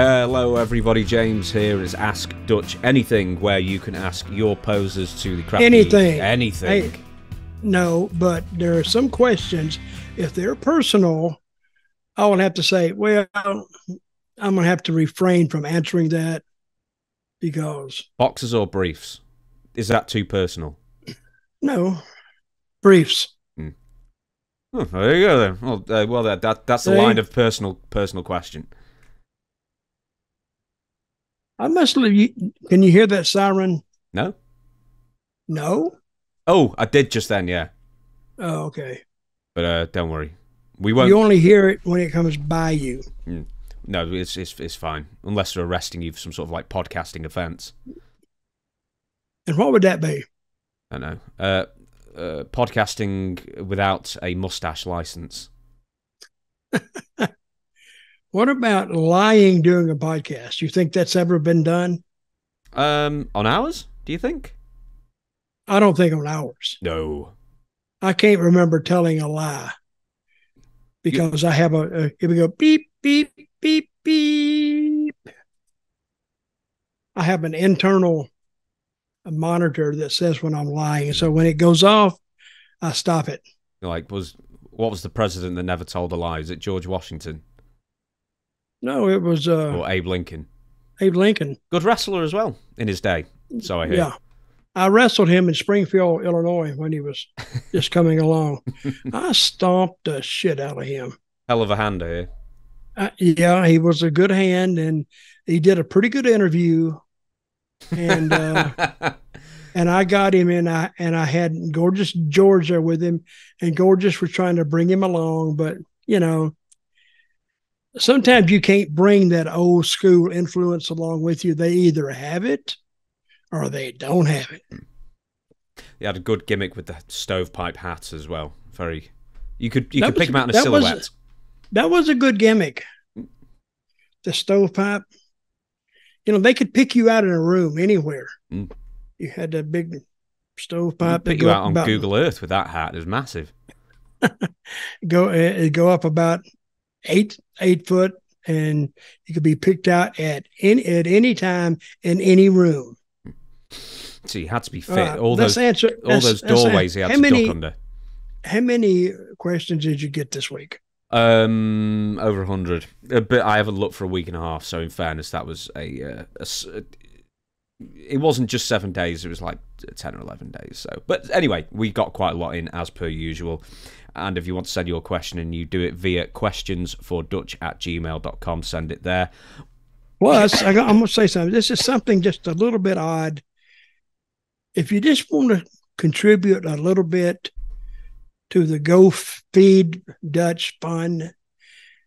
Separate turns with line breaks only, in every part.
Hello everybody, James here is Ask Dutch Anything, where you can ask your posers to the crafty... Anything.
Hey, no, but there are some questions. If they're personal, I would have to say, well, I'm going to have to refrain from answering that because...
Boxers or briefs? Is that too personal?
No. Briefs.
Oh, there you go then. Well, that's the line of personal question.
I must leave you. Can you hear that siren?
No.
No?
Oh, I did just then, yeah.
Oh, okay.
But don't worry. We won't...
You only hear it when it comes by you.
No, it's fine. Unless they're arresting you for some sort of like podcasting offence.
And what would that be?
I don't know. Podcasting without a mustache license.
What about lying during a podcast? You think that's ever been done?
On ours, do you think?
I don't think on ours.
No.
I can't remember telling a lie because I have here we go, beep, beep, beep, beep. I have an internal monitor that says when I'm lying. So when it goes off, I stop it.
Like, what was the president that never told a lie? Is it George Washington?
No, it was...
or Abe Lincoln.
Abe Lincoln.
Good wrestler as well in his day, so I hear.
Yeah. I wrestled him in Springfield, Illinois when he was just coming along. I stomped the shit out of him.
Hell of a hand here.
Yeah, he was a good hand, and he did a pretty good interview. And and I got him, and I had Gorgeous George there with him, and Gorgeous was trying to bring him along, but you know, sometimes you can't bring that old school influence along with you. They either have it or they don't have it.
He had a good gimmick with the stovepipe hats as well. Very, you could pick him out in a silhouette.
That was a good gimmick. The stovepipe. You know, they could pick you out in a room anywhere. You had that big stovepipe.
Pick you out on Google Earth with that hat. It was massive.
Go up about 8 foot, and you could be picked out at any time in any room.
So you had to be fit. All those doorways he had to duck under.
How many questions did you get this week?
Over 100. But I haven't looked for a week and a half. So in fairness, that was it wasn't just 7 days. It was like 10 or 11 days. So, but anyway, we got quite a lot in as per usual. And if you want to send your question and you do it via questionsfordutch@gmail.com, send it there.
Plus, I'm going to say something. This is something just a little bit odd. If you just want to contribute a little bit to the Go Feed Dutch Fund,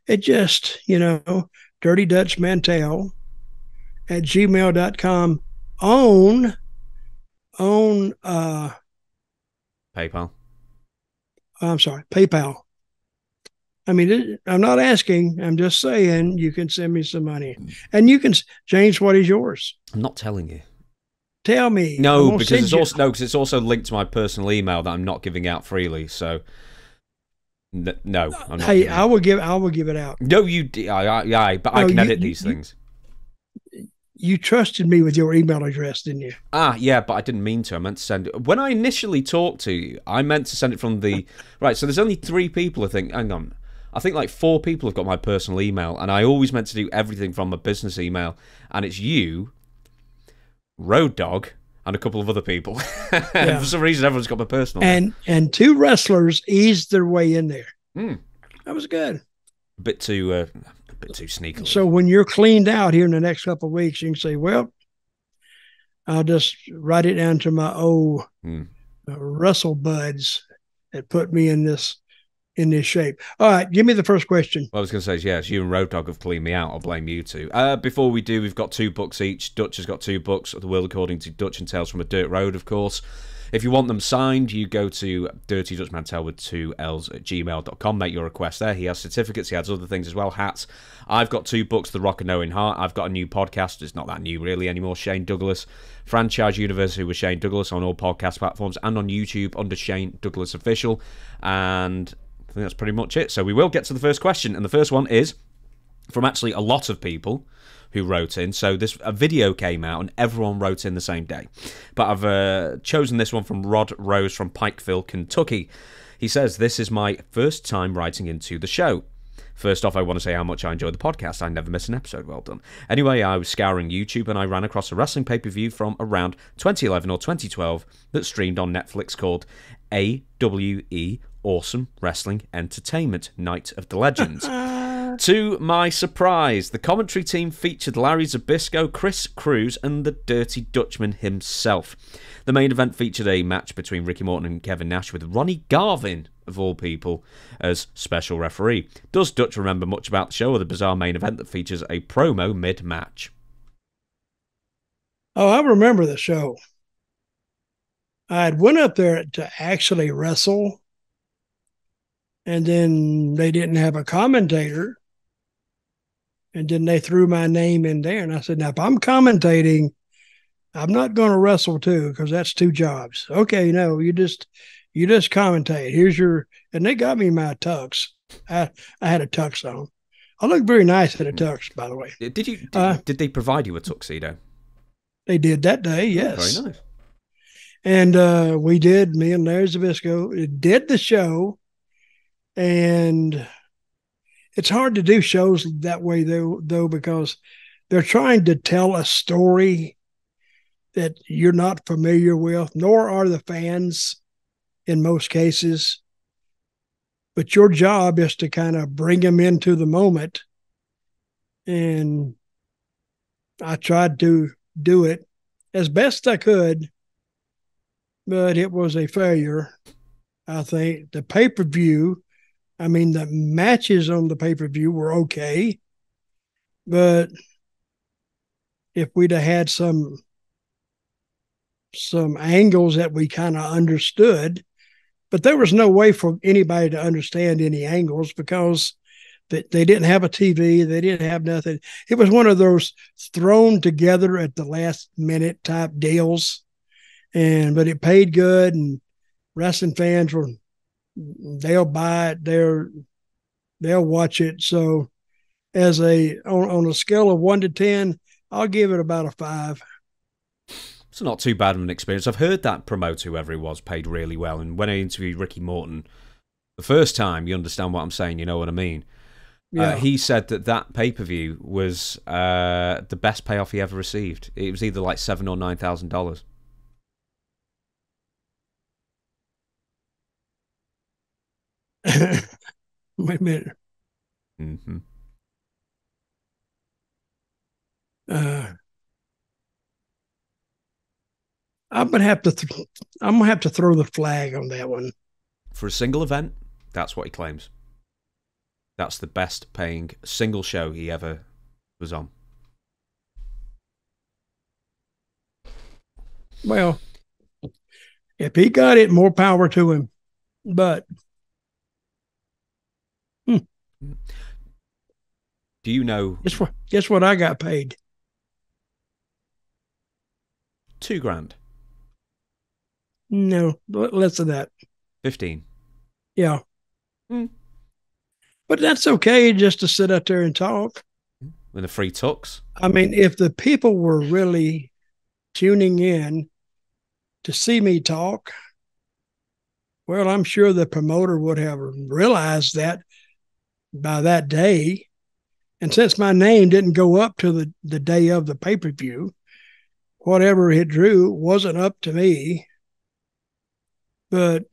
it just, Dirty Dutch Mantell at gmail.com on
PayPal.
I'm sorry, PayPal. I mean, I'm not asking. I'm just saying you can send me some money. And you can, James, what is yours?
I'm not telling you.
Tell me.
No, because it's also linked to my personal email that I'm not giving out freely. So, no, I'm not.
Hey, I will give it out.
No, but I can edit these things.
You trusted me with your email address, didn't you?
Yeah, but I didn't mean to. I meant to send it. When I initially talked to you, I meant to send it from the... Right, so there's only 3 people, I think. Hang on. I think like 4 people have got my personal email, and I always meant to do everything from my business email, and it's you, Road Dog, and a couple of other people. Yeah. For some reason, everyone's got my personal
and 2 wrestlers eased their way in there. That was good.
A bit too sneakily.
So when you're cleaned out here in the next couple of weeks, you can say, well, I'll just write it down to my old wrestle buds that put me in this shape. All right, give me the first question.
What I was going to say is, yes, you and Road Dog have cleaned me out. I'll blame you two. Before we do, we've got 2 books each. Dutch has got 2 books, The World According to Dutch and Tales from a Dirt Road, of course. If you want them signed, you go to Dirty Dutch Mantell with 2 L's at gmail.com. Make your request there. He has certificates. He has other things as well, hats. I've got 2 books, The Rock and Owen Hart. I've got a new podcast. It's not that new really anymore. Shane Douglas, Franchise University with Shane Douglas on all podcast platforms and on YouTube under Shane Douglas Official. And I think that's pretty much it. So we will get to the first question. And the first one is from actually a lot of people, who wrote in. So a video came out and everyone wrote in the same day. But I've chosen this one from Rod Rose from Pikeville, Kentucky. He says, "This is my first time writing into the show. First off, I want to say how much I enjoy the podcast. I never miss an episode. Well done. Anyway, I was scouring YouTube and I ran across a wrestling pay-per-view from around 2011 or 2012 that streamed on Netflix called AWE, Awesome Wrestling Entertainment, Night of the Legends. To my surprise, the commentary team featured Larry Zbyszko, Chris Cruz, and the Dirty Dutchman himself. The main event featured a match between Ricky Morton and Kevin Nash with Ronnie Garvin, of all people, as special referee. Does Dutch remember much about the show or the bizarre main event that features a promo mid-match?"
Oh, I remember the show. I had went up there to actually wrestle, and then they didn't have a commentator, and then they threw my name in there, and I said, "Now, if I'm commentating, I'm not going to wrestle too, because that's 2 jobs." "Okay, no, you just commentate. Here's your," and they got me my tux. I had a tux on. I look very nice in a tux, by the way.
Did they provide you a tuxedo?
They did that day, yes.
Oh, very nice.
And we did, me and Larry Zbyszko did the show, and it's hard to do shows that way though, because they're trying to tell a story that you're not familiar with, nor are the fans in most cases. But your job is to kind of bring them into the moment. And I tried to do it as best I could, but it was a failure. I think the pay-per-view, I mean, the matches on the pay-per-view were okay, but if we'd have had some angles that we kind of understood, but there was no way for anybody to understand any angles because they didn't have a TV. They didn't have nothing. It was one of those thrown together at the last minute type deals. But it paid good, and wrestling fans they'll buy it. They'll watch it. So on a scale of 1 to 10, I'll give it about a 5.
It's not too bad of an experience. I've heard that promoter, whoever it was, paid really well. And when I interviewed Ricky Morton, the first time, you understand what I'm saying, you know what I mean? Yeah. He said that pay-per-view was the best payoff he ever received. It was either like $7,000 or $9,000.
Wait a minute.
Mm-hmm.
I'm gonna have to throw the flag on that one.
For a single event, that's what he claims. That's the best paying single show he ever was on.
Well, if he got it, more power to him. But
do you know?
Guess what I got paid?
$2,000.
No, less than that.
15.
Yeah. But that's okay just to sit up there and talk.
With the free tux.
I mean, if the people were really tuning in to see me talk, well, I'm sure the promoter would have realized that by that day. And since my name didn't go up to the day of the pay-per-view, whatever it drew wasn't up to me. But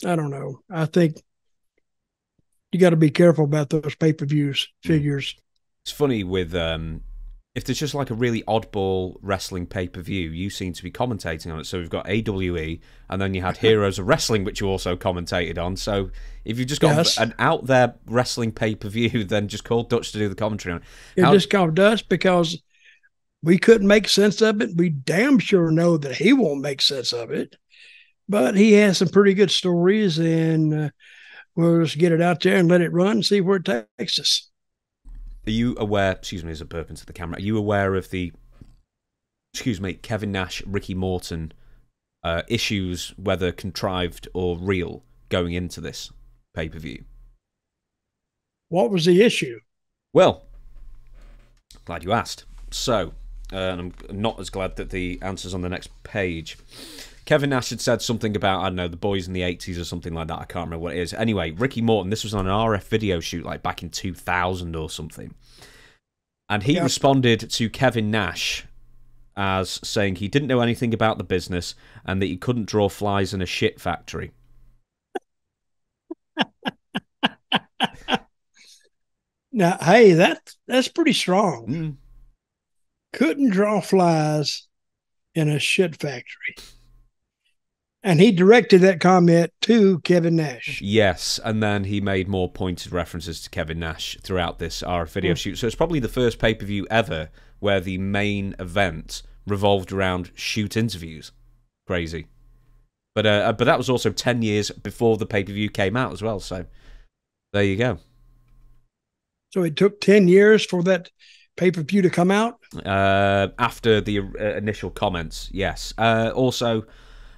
I don't know. I think you got to be careful about those pay-per-views figures.
It's funny with if there's just like a really oddball wrestling pay-per-view, you seem to be commentating on it. So we've got AWE, and then you had Heroes of Wrestling, which you also commentated on. So if you've just got an out there wrestling pay-per-view, then just call Dutch to do the commentary on it.
You just call Dutch because we couldn't make sense of it. We damn sure know that he won't make sense of it. But he has some pretty good stories, and we'll just get it out there and let it run and see where it takes us.
Are you aware, excuse me, as a burp into the camera, are you aware of the, Kevin Nash, Ricky Morton issues, whether contrived or real, going into this pay-per-view?
What was the issue?
Well, glad you asked. So, and I'm not as glad that the answer's on the next page. Kevin Nash had said something about, I don't know, the boys in the 80s or something like that. I can't remember what it is. Anyway, Ricky Morton, this was on an RF video shoot like back in 2000 or something. And he responded to Kevin Nash as saying he didn't know anything about the business and that he couldn't draw flies in a shit factory.
Now, hey, that's pretty strong. Couldn't draw flies in a shit factory. And he directed that comment to Kevin Nash.
Yes, and then he made more pointed references to Kevin Nash throughout this RF video shoot. So it's probably the first pay-per-view ever where the main event revolved around shoot interviews. Crazy. But that was also 10 years before the pay-per-view came out as well, so there you go.
So it took 10 years for that pay-per-view to come out?
After the initial comments, yes. Also,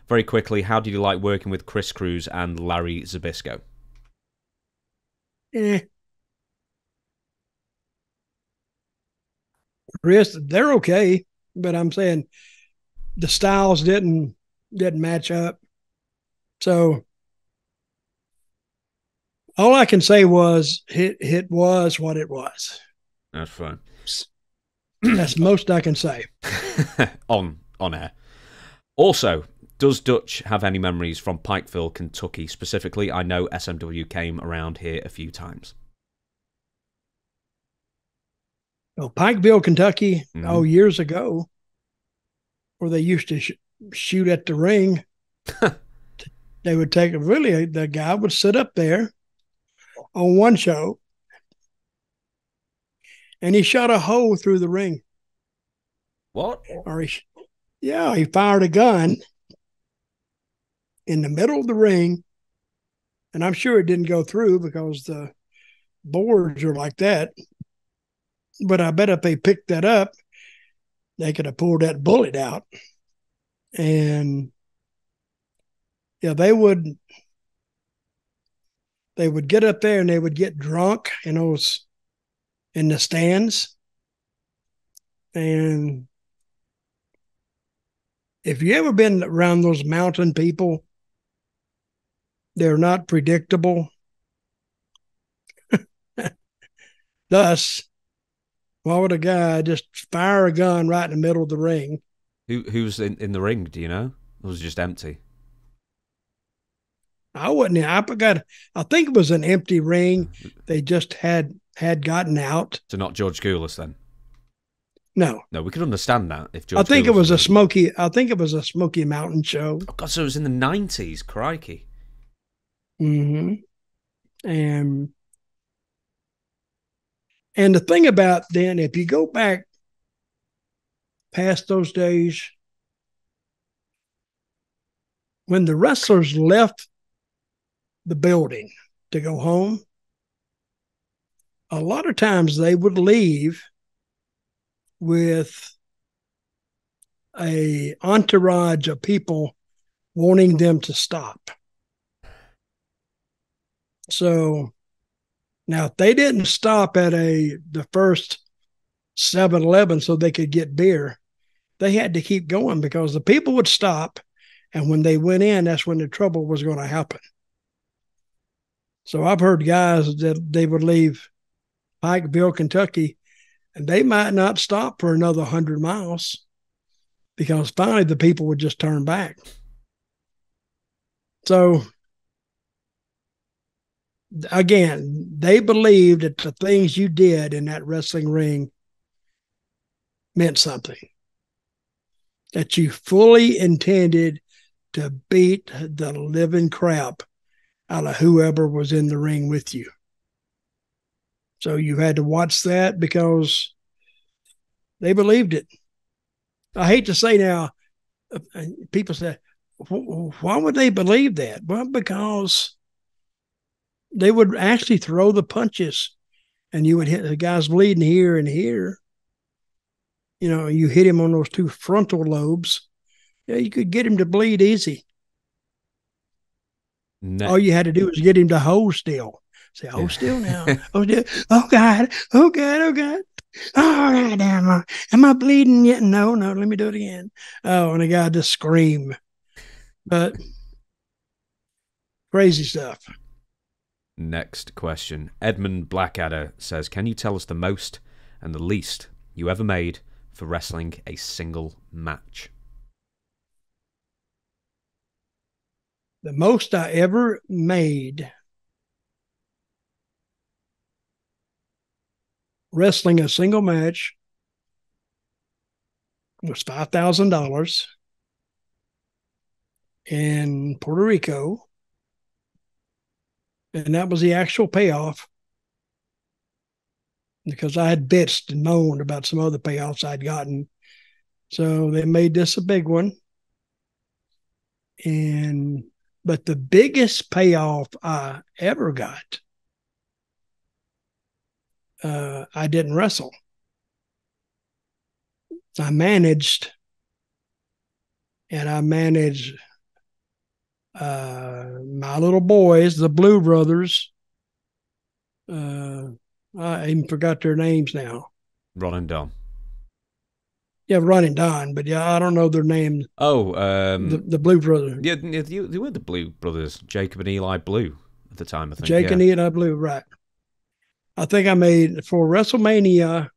very quickly, how did you like working with Chris Cruz and Larry Zbyszko?
Chris, they're okay, but I'm saying the styles didn't match up. So all I can say was it was what it was.
That's fine.
That's most I can say.
on air. Also, does Dutch have any memories from Pikeville, Kentucky specifically? I know SMW came around here a few times.
Well, Pikeville, Kentucky, years ago, where they used to shoot at the ring. They would take the guy would sit up there on one show and he shot a hole through the ring.
What?
Or he fired a gun in the middle of the ring, and I'm sure it didn't go through because the boards are like that. But I bet if they picked that up, they could have pulled that bullet out. And yeah, they would get up there and they would get drunk in the stands. And if you ever been around those mountain people, they're not predictable. Thus, why would a guy just fire a gun right in the middle of the ring?
Who's in the ring, do you know? It was just empty.
I think it was an empty ring. They just had gotten out.
So not George Goulas then?
No,
we could understand that if George.
I think it was a Smoky Mountain show.
Oh God, so it was in the 90s. Crikey.
And the thing about then, if you go back past those days, when the wrestlers left the building to go home, a lot of times they would leave with a entourage of people wanting them to stop. So now if they didn't stop at the first 7-Eleven so they could get beer, they had to keep going because the people would stop, and when they went in, that's when the trouble was going to happen. So I've heard guys that they would leave Pikeville, Kentucky, and they might not stop for another 100 miles because finally the people would just turn back. So again, they believed that the things you did in that wrestling ring meant something, that you fully intended to beat the living crap out of whoever was in the ring with you. So you had to watch that because they believed it. I hate to say now, people say, why would they believe that? Well, because they would actually throw the punches and you would hit the guy's bleeding here and here. You know, you hit him on those two frontal lobes. Yeah, you could get him to bleed easy. All you had to do was get him to hold still. Say, hold still now. Oh, oh God, oh God, oh God. Oh, God damn. Am I bleeding yet? No, let me do it again. Oh, and the guy just scream. But crazy stuff.
Next question. Edmund Blackadder says, can you tell us the most and the least you ever made for wrestling a single match?
The most I ever made wrestling a single match was $5,000 in Puerto Rico. And that was the actual payoff, because I had bitched and moaned about some other payoffs I'd gotten. So they made this a big one. But the biggest payoff I ever got, I didn't wrestle. I managed my little boys, the Blue Brothers. I even forgot their names now.
Ron and Don.
Yeah, Ron and Don, but yeah, I don't know their names.
Oh,
the Blue Brothers.
Yeah, they were the Blue Brothers, Jacob and Eli Blue at the time, I think.
Jake and Eli Blue, right. I think I made for WrestleMania,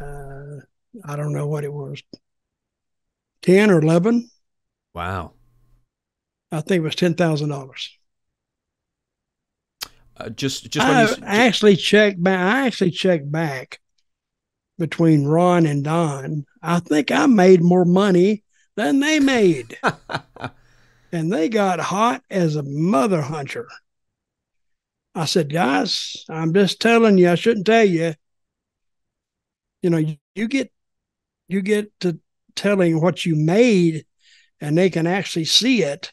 I don't know what it was, 10 or 11.
Wow.
I think it was $10,000.
I
actually checked back between Ron and Don. I think I made more money than they made. And they got hot as a mother hunter. I said, guys, I'm just telling you, I shouldn't tell you. You know, you get to telling what you made, and they can actually see it.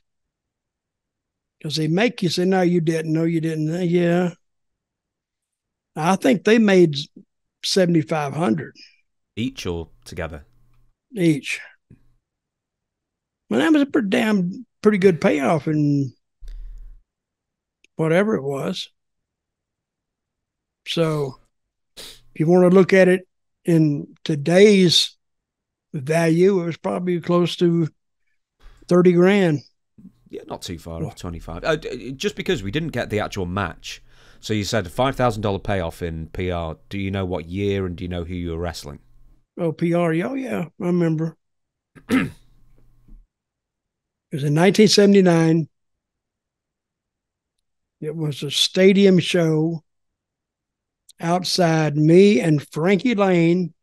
Because they make you say, no, you didn't. No, you didn't. Yeah. I think they made $7,500
each or together.
Each. Well, that was a pretty good payoff in whatever it was. So, if you want to look at it in today's value, it was probably close to 30 grand.
Yeah, not too far off, 25. Just because we didn't get the actual match. So you said a $5,000 payoff in PR. Do you know what year, and do you know who you were wrestling?
Oh, PR. Oh, yeah, I remember. It was in 1979. It was a stadium show outside, me and Frankie Lane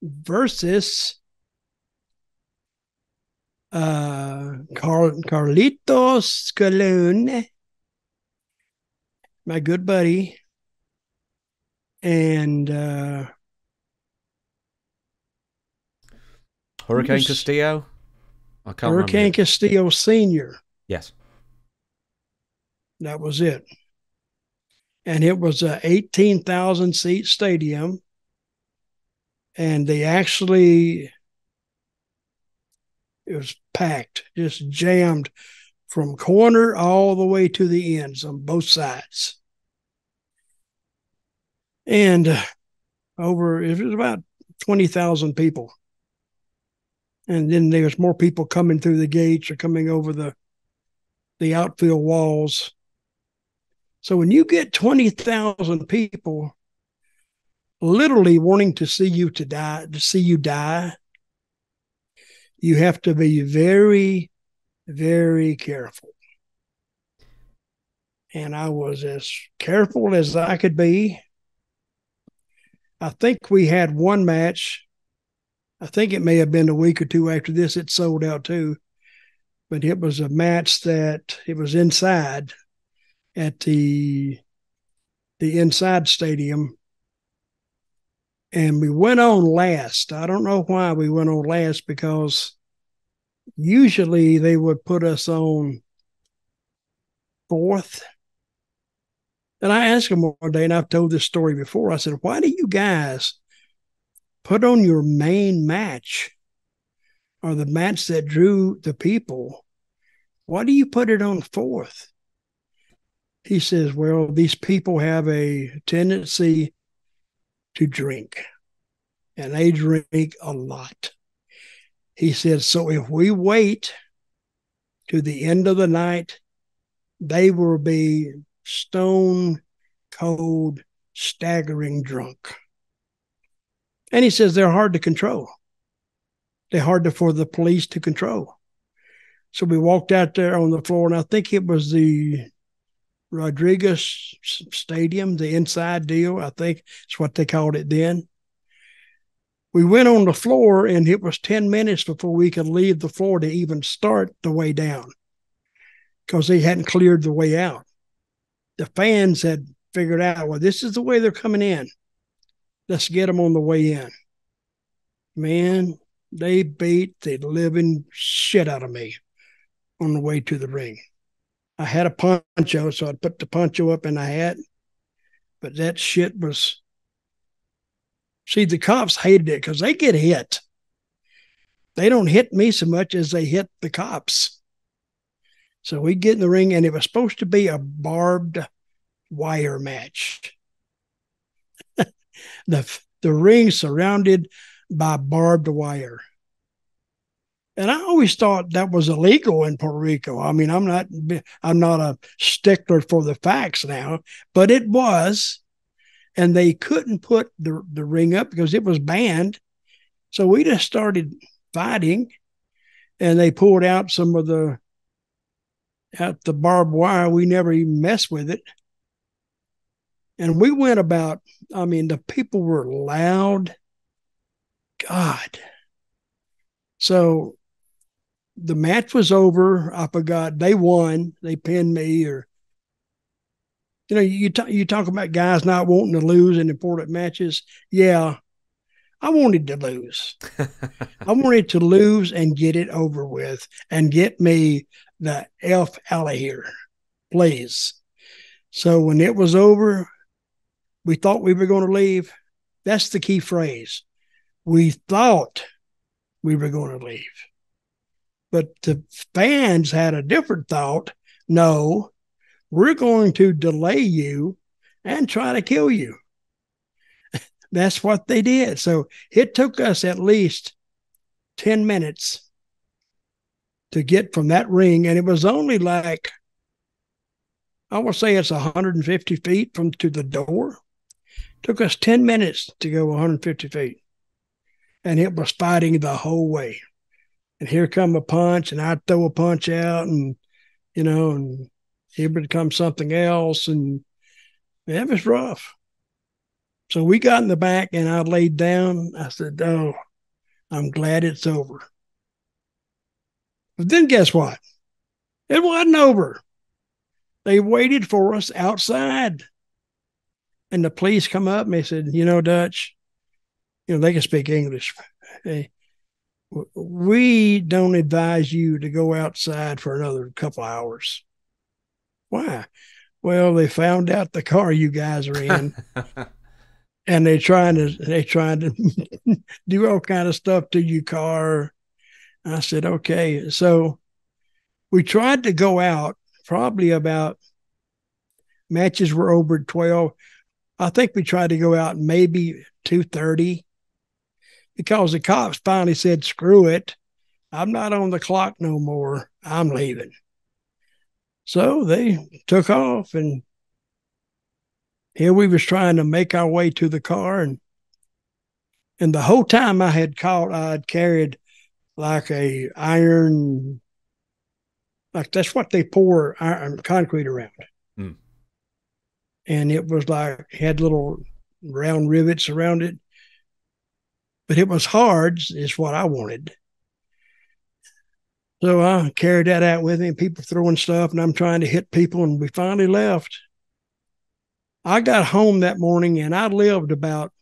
versus Carlitos Colon, my good buddy, and
Hurricane Castillo? I can't
Hurricane
remember.
Castillo Sr.
Yes.
That was it. And it was a 18,000 seat stadium. And it was packed, just jammed from corner all the way to the ends on both sides. And it was about 20,000 people. And then there's more people coming through the gates or coming over the outfield walls. So when you get 20,000 people literally wanting to see you die, you have to be very, very careful. And I was as careful as I could be. I think we had one match. I think it may have been a week or two after this, it sold out too. But it was a match that it was inside at the inside stadium. And we went on last. I don't know why we went on last, because usually they would put us on fourth. And I asked them one day, and I've told this story before. I said, why do you guys put on your main match, or the match that drew the people? Why do you put it on fourth? He says, well, these people have a tendency to drink, and they drink a lot. He said, so if we wait to the end of the night, they will be stone cold, staggering drunk. And he says they're hard to control. They're hard for the police to control. So we walked out there on the floor, and I think it was the Rodriguez Stadium, the inside deal. I think it's what they called it then. We went on the floor, and it was 10 minutes before we could leave the floor to even start the way down because they hadn't cleared the way out. The fans had figured out, well, this is the way they're coming in. Let's get them on the way in. Man, they beat the living shit out of me on the way to the ring. I had a poncho, so I'd put the poncho up in the hat, but that shit was... See, the cops hated it because they get hit. They don't hit me so much as they hit the cops. So we get in the ring, and it was supposed to be a barbed wire match. The ring surrounded by barbed wire. And I always thought that was illegal in Puerto Rico. I mean, I'm not a stickler for the facts now, but it was. And they couldn't put the ring up because it was banned. So we just started fighting, and they pulled out some of the barbed wire. We never even messed with it. And we went about, I mean, the people were loud. God. So the match was over. I forgot. They won. They pinned me, or you talk about guys not wanting to lose in important matches. Yeah, I wanted to lose. I wanted to lose and get it over with and get me the F out of here, please. So when it was over, we thought we were going to leave. That's the key phrase. We thought we were going to leave. But the fans had a different thought. No, we're going to delay you and try to kill you. That's what they did. So it took us at least 10 minutes to get from that ring. And it was only like, I would say it's 150 feet to the door. It took us 10 minutes to go 150 feet. And it was fighting the whole way. And here come a punch, and I'd throw a punch out, and, and it would become something else. And it was rough. So we got in the back, and I laid down. I said, oh, I'm glad it's over. But then guess what? It wasn't over. They waited for us outside. And the police come up, and they said, Dutch, they can speak English. Hey, we don't advise you to go outside for another couple hours. Why? Well, they found out the car you guys are in. And they trying to do all kind of stuff to your car. I said, okay. So we tried to go out probably about, matches were over at 12. I think we tried to go out maybe 2:30 because the cops finally said, screw it. I'm not on the clock no more. I'm leaving. So they took off, and here we was trying to make our way to the car. And the whole time I had carried like a iron, like that's what they pour iron concrete around. Mm. And it was like, had little round rivets around it. But it was hard, is what I wanted. So I carried that out with me, and people throwing stuff, and I'm trying to hit people, and we finally left. I got home that morning, and I lived about,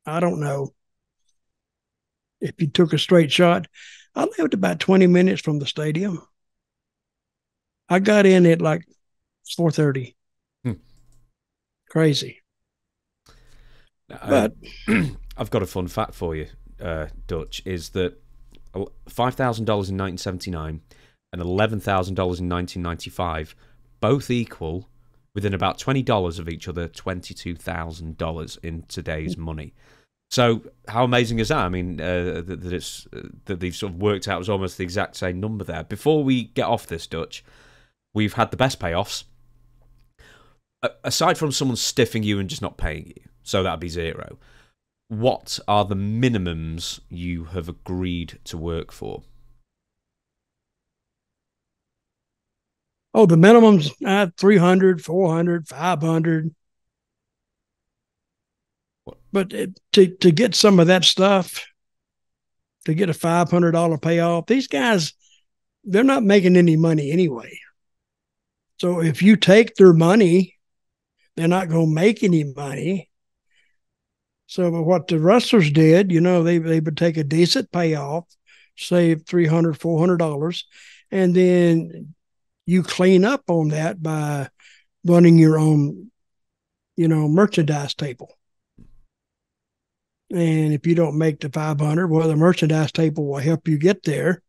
I don't know if you took a straight shot, I lived about 20 minutes from the stadium. I got in at like 4:30. Crazy. But
I've got a fun fact for you, Dutch, is that $5,000 in 1979 and $11,000 in 1995 both equal within about $20 of each other, $22,000 in today's money. So how amazing is that? I mean, that they've sort of worked out was almost the exact same number there. Before we get off this, Dutch, we've had the best payoffs. Aside from someone stiffing you and just not paying you, so that'd be zero, what are the minimums you have agreed to work for?
Oh, the minimum's 300, 400, 500. But to get some of that stuff, to get a $500 payoff, these guys, they're not making any money anyway. So if you take their money, they're not going to make any money. So but what the wrestlers did, they would take a decent payoff, save $300, $400, and then you clean up on that by running your own, merchandise table. And if you don't make the 500, well, the merchandise table will help you get there.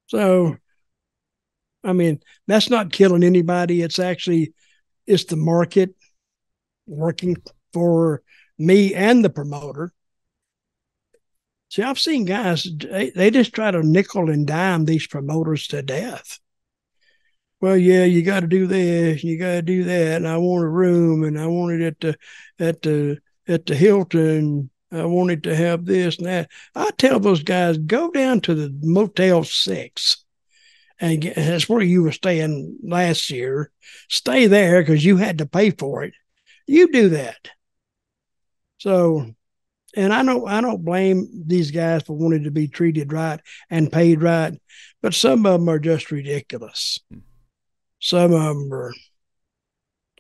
So, I mean, that's not killing anybody. It's the market working for me and the promoter. See, I've seen guys, they just try to nickel and dime these promoters to death. Well, yeah, you got to do this, you got to do that, and I want a room, and I want it at the Hilton. I wanted to have this and that. I tell those guys, go down to the Motel 6. And that's where you were staying last year. Stay there because you had to pay for it. You do that. So, and I don't blame these guys for wanting to be treated right and paid right, but some of them are just ridiculous. Some of them are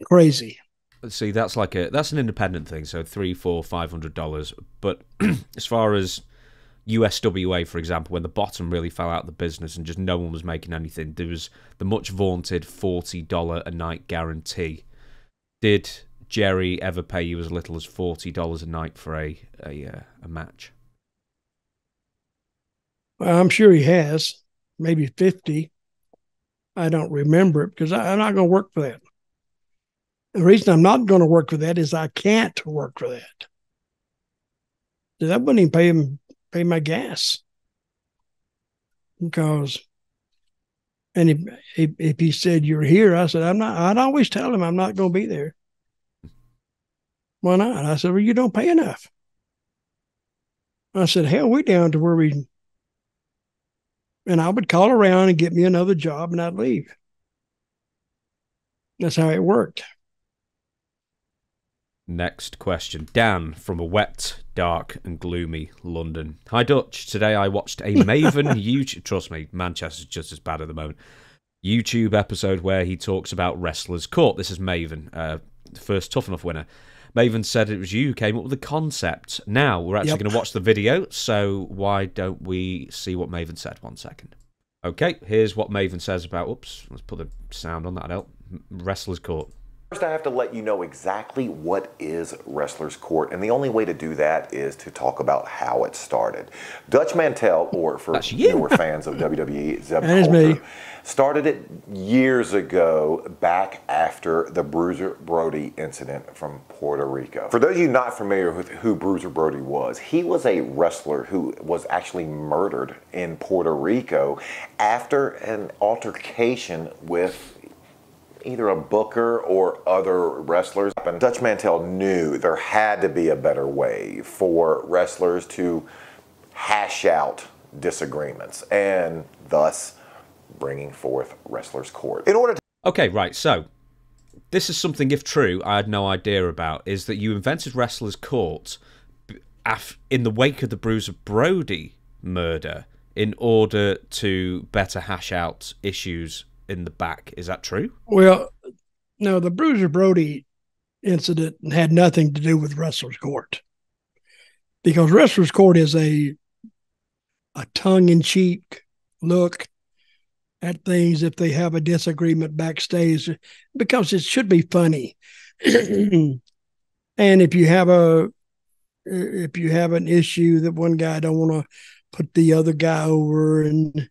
crazy.
See, that's an independent thing. So $300, $400, $500. But as far as USWA, for example, when the bottom really fell out of the business and just no one was making anything, there was the much vaunted $40 a night guarantee. Did Jerry ever pay you as little as $40 a night for a match?
Well, I'm sure he has, maybe 50. I don't remember it because I'm not going to work for that. The reason I'm not going to work for that is I can't work for that. I wouldn't even pay my gas. Because, and if he said you're here, I said, I'm not. I'd always tell him I'm not going to be there. Why not? I said, well, you don't pay enough. I said, hell, we're down to where we, and I would call around and get me another job and I'd leave. That's how it worked.
Next question. Dan from a wet, dark and gloomy London. Hi, Dutch. Today I watched a Maven YouTube... Trust me, Manchester's just as bad at the moment. YouTube episode where he talks about Wrestlers Court. This is Maven, the first Tough Enough winner. Maven said it was you who came up with the concept. Now, we're actually going to watch the video, so why don't we see what Maven said? 1 second. Okay, here's what Maven says about... Oops, let's put the sound on that. Help. Wrestlers Court.
First, I have to let you know exactly what is Wrestlers Court, and the only way to do that is to talk about how it started. Dutch Mantell, or for newer fans of WWE, Zeb Coulter, started it years ago, back after the Bruiser Brody incident from Puerto Rico. For those of you not familiar with who Bruiser Brody was, he was a wrestler who was actually murdered in Puerto Rico after an altercation with either a booker or other wrestlers. And Dutch Mantell knew there had to be a better way for wrestlers to hash out disagreements, and thus bringing forth Wrestlers Court. In order to...
Okay, right, so this is something, if true, I had no idea about, is that you invented Wrestlers Court in the wake of the Bruiser Brody murder in order to better hash out issues in the back. Is that true?
Well, no, the Bruiser Brody incident had nothing to do with Wrestlers Court, because Wrestlers Court is a tongue-in-cheek look at things if they have a disagreement backstage, because it should be funny. And if you have an issue that one guy don't want to put the other guy over, and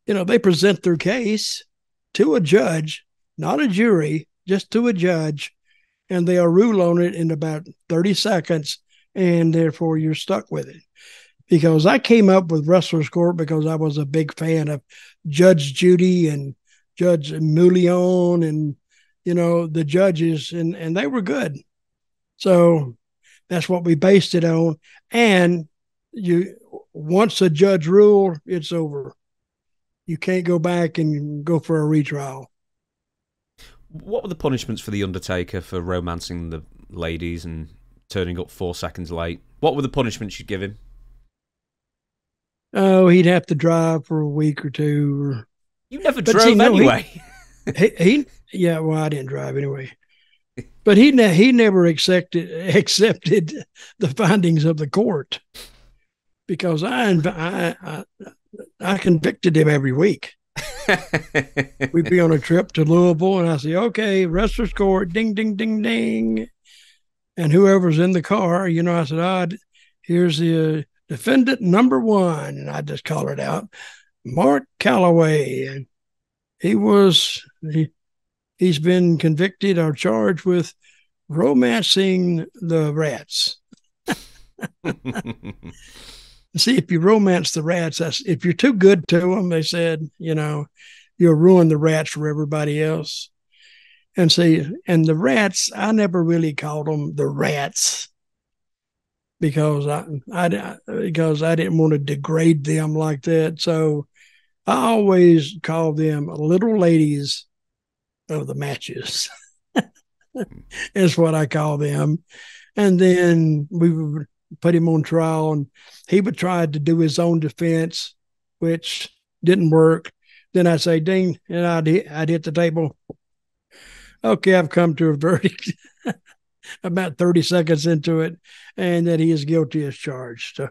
they present their case to a judge not a jury, just to a judge, and they'll rule on it in about 30 seconds, and therefore you're stuck with it. Because I came up with Wrestler's Court because I was a big fan of Judge Judy and Judge Mullion and, the judges, and they were good. So that's what we based it on. And once a judge ruled, it's over. You can't go back and go for a retrial.
What were the punishments for The Undertaker for romancing the ladies and turning up 4 seconds late? What were the punishments you'd give him?
Oh, he'd have to drive for a week or two.
You never drove anyway.
Yeah, well, I didn't drive anyway. But he never accepted the findings of the court, because I convicted him every week. We'd be on a trip to Louisville, and I say, okay, Wrestler's Court, ding, ding, ding, ding. And whoever's in the car, I said, here's the defendant number 1. And I just call it out, Mark Calloway. And he's been convicted or charged with romancing the rats. See, if you romance the rats, if you're too good to them, they said, you'll ruin the rats for everybody else. And the rats, I never really called them the rats because I didn't want to degrade them like that. So I always called them little ladies of the matches. Is what I call them. And then we would put him on trial, and he would try to do his own defense, which didn't work. Then I'd say, ding, and I'd hit the table. Okay, I've come to a verdict about 30 seconds into it, and that he is guilty as charged. So,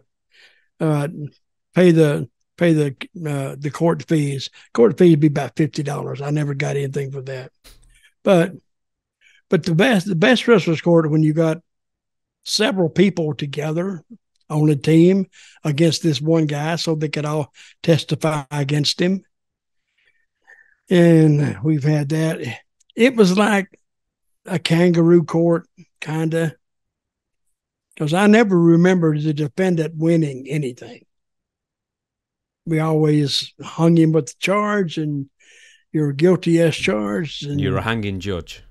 pay the court fees. Court fees would be about $50. I never got anything for that. But the best Wrestler's Court when you got several people together on a team against this one guy, so they could all testify against him. And we've had that. It was like a kangaroo court, kind of, because I never remember the defendant winning anything. We always hung him with the charge, and you're guilty as charged. And
you're a hanging judge.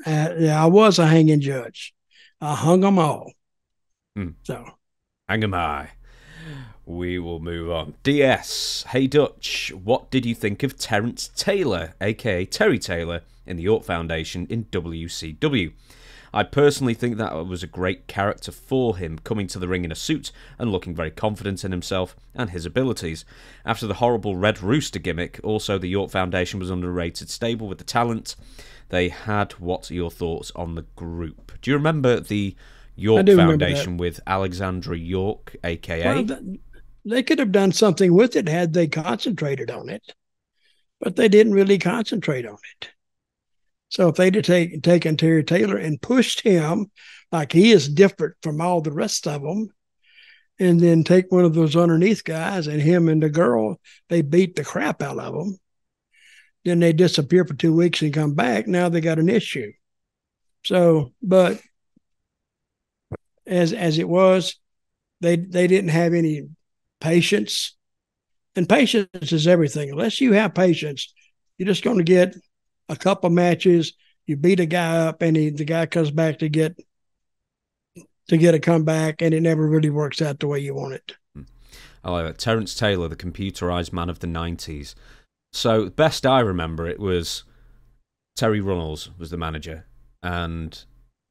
Yeah, I was a hanging judge. I hung them all. So,
hang them high. We will move on. DS. Hey Dutch, what did you think of Terrence Taylor, aka Terry Taylor, in the York Foundation in WCW? I personally think that was a great character for him, coming to the ring in a suit and looking very confident in himself and his abilities. After the horrible Red Rooster gimmick, also the York Foundation was underrated stable with the talent they had. What are your thoughts on the group? Do you remember the York Foundation with Alexandra York, aka?
Well, they could have done something with it had they concentrated on it, but they didn't really concentrate on it. So if they'd have taken Terry Taylor and pushed him like he is different from all the rest of them, and then take one of those underneath guys and him and the girl, they beat the crap out of them. Then they disappear for 2 weeks and come back. Now they got an issue. So, but as it was, they didn't have any patience. And patience is everything. Unless you have patience, you're just going to get a couple matches. You beat a guy up, and the guy comes back to get a comeback, and it never really works out the way you want it.
I like that. Terrence Taylor, the computerized man of the 90s. So, best I remember, it was Terry Runnels was the manager, and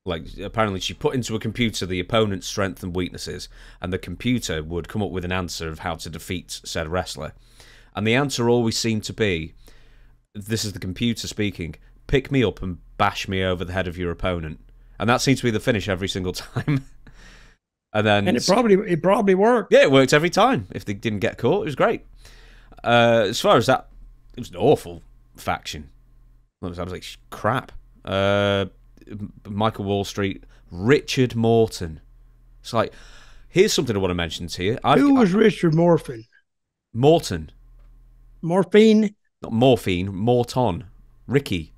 apparently she put into a computer the opponent's strengths and weaknesses, and the computer would come up with an answer of how to defeat said wrestler. And the answer always seemed to be, this is the computer speaking, pick me up and bash me over the head of your opponent. And that seems to be the finish every single time. And
it probably worked.
Yeah, it worked every time. If they didn't get caught, it was great. As far as that, it was an awful faction. I was like, crap. Michael Wall Street, Richard Morton. It's like, here's something I want to mention to you.
Who was Richard Morton?
Morton.
Morphine?
Not Morphine, Morton. Ricky.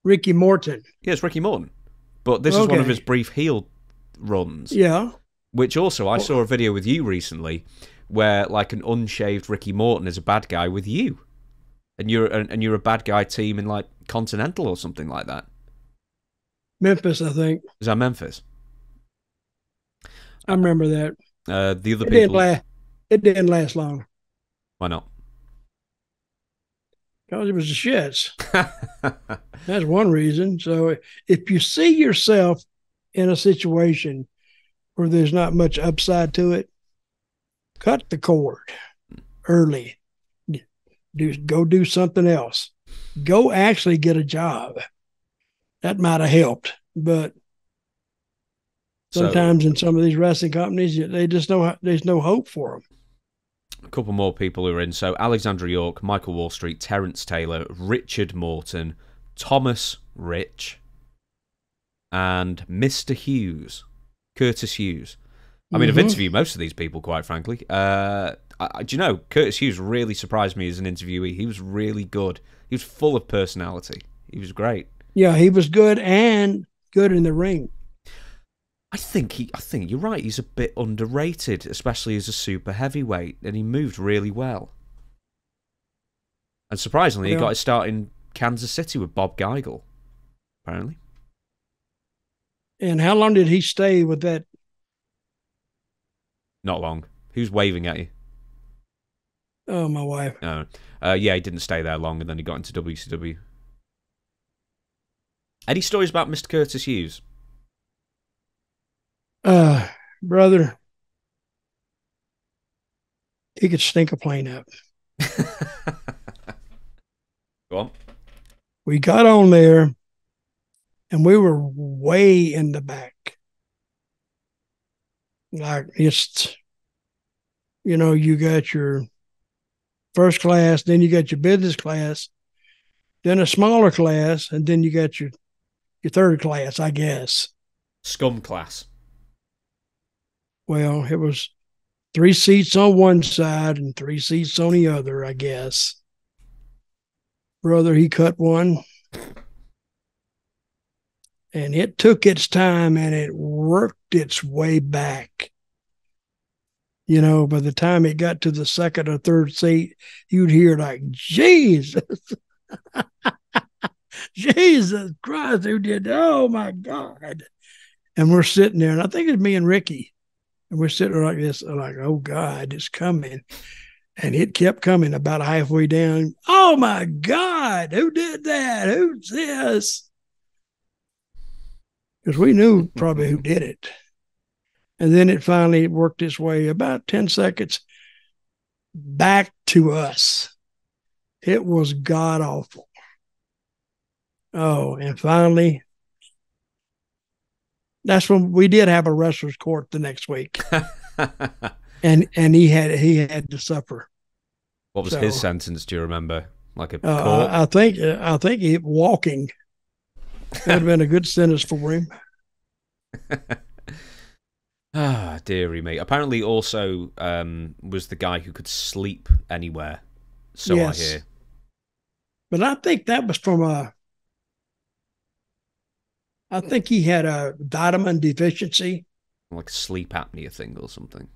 Ricky Morton.
Yeah, it's Ricky Morton. But this is one of his brief heel runs.
Yeah.
Which also, I saw a video with you recently where like an unshaved Ricky Morton is a bad guy with you. And you're a bad guy team in like Continental or something like that.
Memphis, I think.
Is that Memphis?
I remember that.
The other people...
It didn't last long.
Why not?
Because it was the shits. That's one reason. So if you see yourself in a situation where there's not much upside to it, cut the cord early. Go do something else. Go actually get a job. That might have helped, but sometimes in some of these wrestling companies, they just know there's no hope for them.
A couple more people who are in. So Alexandra York, Michael Wall Street, Terrence Taylor, Richard Morton, Thomas Rich, and Mr. Hughes, Curtis Hughes. I mean, I've interviewed most of these people, quite frankly. Do you know, Curtis Hughes really surprised me as an interviewee. He was really good. He was full of personality. He was great. Yeah,
he was good and good in the ring.
I think you're right. He's a bit underrated, especially as a super heavyweight, and he moved really well. And surprisingly, he got his start in Kansas City with Bob Geigel, apparently.
And how long did he stay with that?
Not long. Who's waving at you?
Oh, my wife.
No. Yeah, he didn't stay there long, and then he got into WCW. Any stories about Mr. Curtis Hughes?
Brother, he could stink a plane up.
Go on.
We got on there, and we were way in the back. Like, it's, you got your first class, then you got your business class, then a smaller class, and then you got your third class, I guess.
Scum class.
Well, it was 3 seats on one side and 3 seats on the other, I guess. Brother, he cut one. And it took its time and it worked its way back. By the time it got to the second or third seat, you'd hear like, Jesus. Jesus Christ, who did? Oh, my God. And we're sitting there, and I think it's me and Ricky. And we're sitting there like this, like, oh, God, it's coming. And it kept coming about halfway down. Oh, my God, who did that? Who's this? Because we knew probably who did it. And then it finally worked its way about 10 seconds back to us. It was god-awful. Oh, and finally, that's when we did have a wrestler's court the next week. and he had to suffer.
What was his sentence, do you remember? Like a court?
I think he walking. That would have been a good sentence for him.
Ah, dearie me. Apparently also was the guy who could sleep anywhere. So yes. I hear.
But I think that was from I think he had a vitamin deficiency.
Like a sleep apnea thing or something.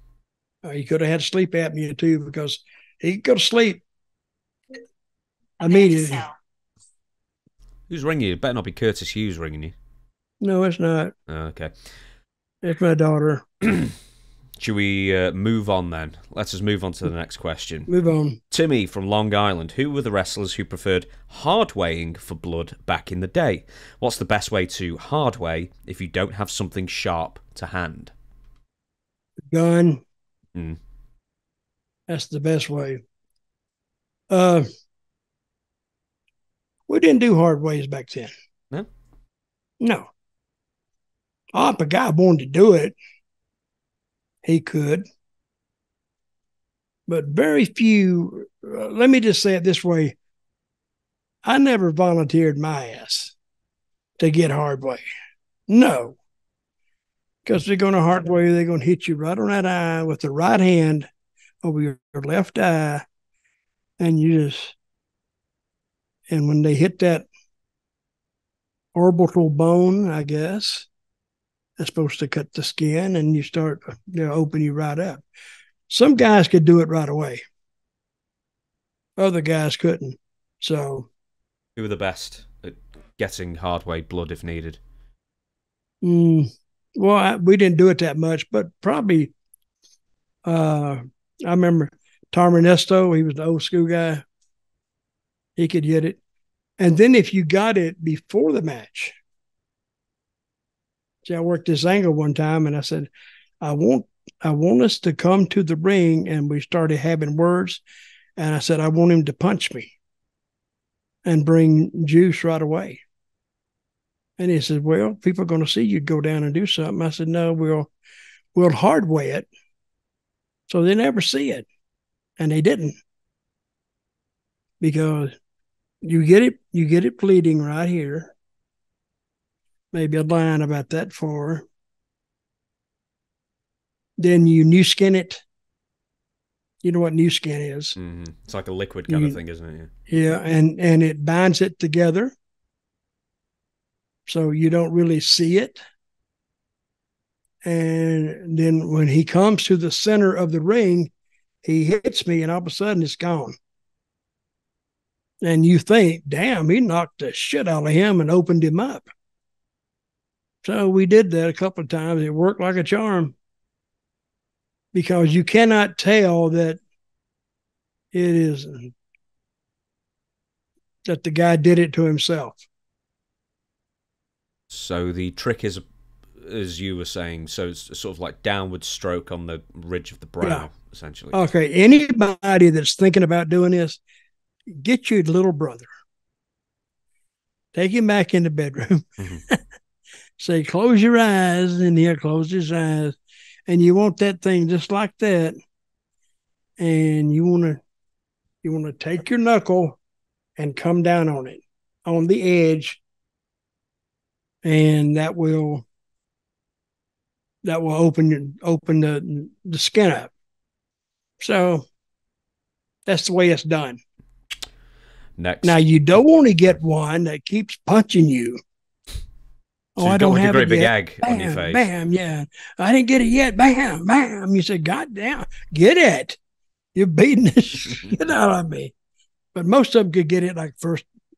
He could have had sleep apnea too, because he could go to sleep immediately.
Who's ringing you? It better not be Curtis Hughes ringing you.
No, it's not.
Oh, okay.
It's my daughter.
Should we move on then? Let's just move on to the next question.
Move on.
Timmy from Long Island. Who were the wrestlers who preferred hardwaying for blood back in the day? What's the best way to hardway if you don't have something sharp to hand?
Gun. That's the best way. We didn't do hardways back then.
No?
No. If a guy wanted to do it, he could. But very few, let me just say it this way. I never volunteered my ass to get hardway. No. Because they're going to hardway, they're going to hit you right on that eye with the right hand over your left eye. And when they hit that orbital bone, I guess. That's supposed to cut the skin, and you start, open you right up. Some guys could do it right away. Other guys couldn't. So,
who were the best at getting Hardway blood if needed?
Well, we didn't do it that much, but probably. I remember Tom Ernesto. He was the old school guy. He could get it, and then if you got it before the match. See, I worked this angle one time, and I said, I want us to come to the ring, and we started having words. And I said, I want him to punch me and bring juice right away. And he said, well, people are going to see you go down and do something. I said, no, we'll hardway it. So they never see it. And they didn't. Because you get it bleeding right here. Maybe a line about that far. Then you new skin it. You know what new skin is.
Mm-hmm. It's like a liquid kind of thing, isn't it?
Yeah, and it binds it together. So you don't really see it. And then when he comes to the center of the ring, he hits me, and all of a sudden it's gone. And you think, damn, he knocked the shit out of him and opened him up. So we did that a couple of times. It worked like a charm. Because you cannot tell that it is that the guy did it to himself.
So the trick is, as you were saying, so it's sort of like downward stroke on the ridge of the brow, essentially.
Okay, anybody that's thinking about doing this, get your little brother. Take him back in the bedroom. Mm-hmm. Say, close your eyes, and he'll close his eyes. And you want that thing just like that. And you want to take your knuckle and come down on it, on the edge. And that will open the skin up. So that's the way it's done.
Next.
Now, you don't want to get one that keeps punching you.
So I don't have a great big egg
bam,
on your face.
Bam, yeah. I didn't get it yet. Bam, bam. You say, God damn, get it. You're beating the shit out of me. But most of them could get it like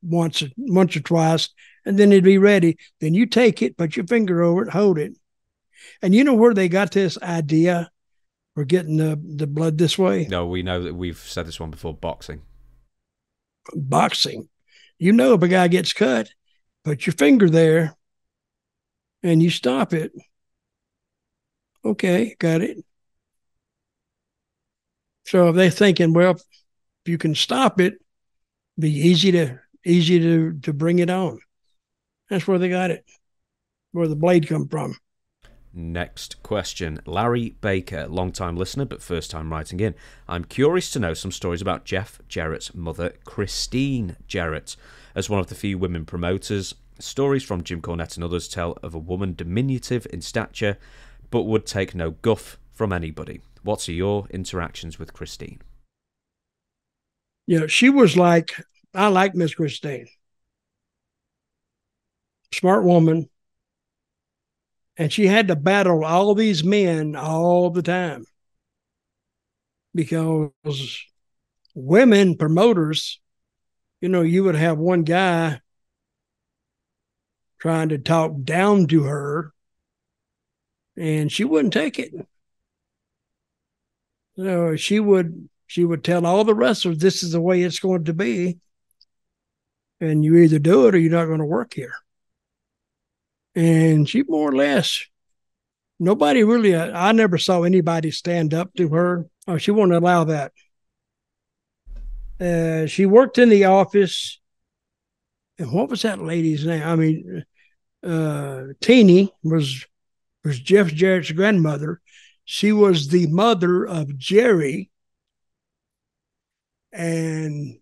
once or twice, and then it'd be ready. Then you take it, put your finger over it, hold it. And you know where they got this idea for getting the blood this way?
No, we know that we've said this one before, boxing.
Boxing. You know if a guy gets cut, put your finger there, and you stop it. Okay, got it. So if they're thinking, well, if you can stop it, be easy to bring it on. That's where they got it, where the blade come from.
Next question. Larry Baker, long-time listener but first-time writing in. I'm curious to know some stories about Jeff Jarrett's mother, Christine Jarrett. As one of the few women promoters, stories from Jim Cornette and others tell of a woman diminutive in stature but would take no guff from anybody. What are your interactions with Christine?
Yeah, she was like, I like Miss Christine. Smart woman. And she had to battle all these men all the time. Because women promoters, you would have one guy trying to talk down to her, and she wouldn't take it. So she would tell all the wrestlers, this is the way it's going to be, and you either do it or you're not going to work here. And she more or less, nobody really, I never saw anybody stand up to her. Oh, she wouldn't allow that. She worked in the office, and what was that lady's name? I mean, Teeny was Jeff Jarrett's grandmother. She was the mother of Jerry, and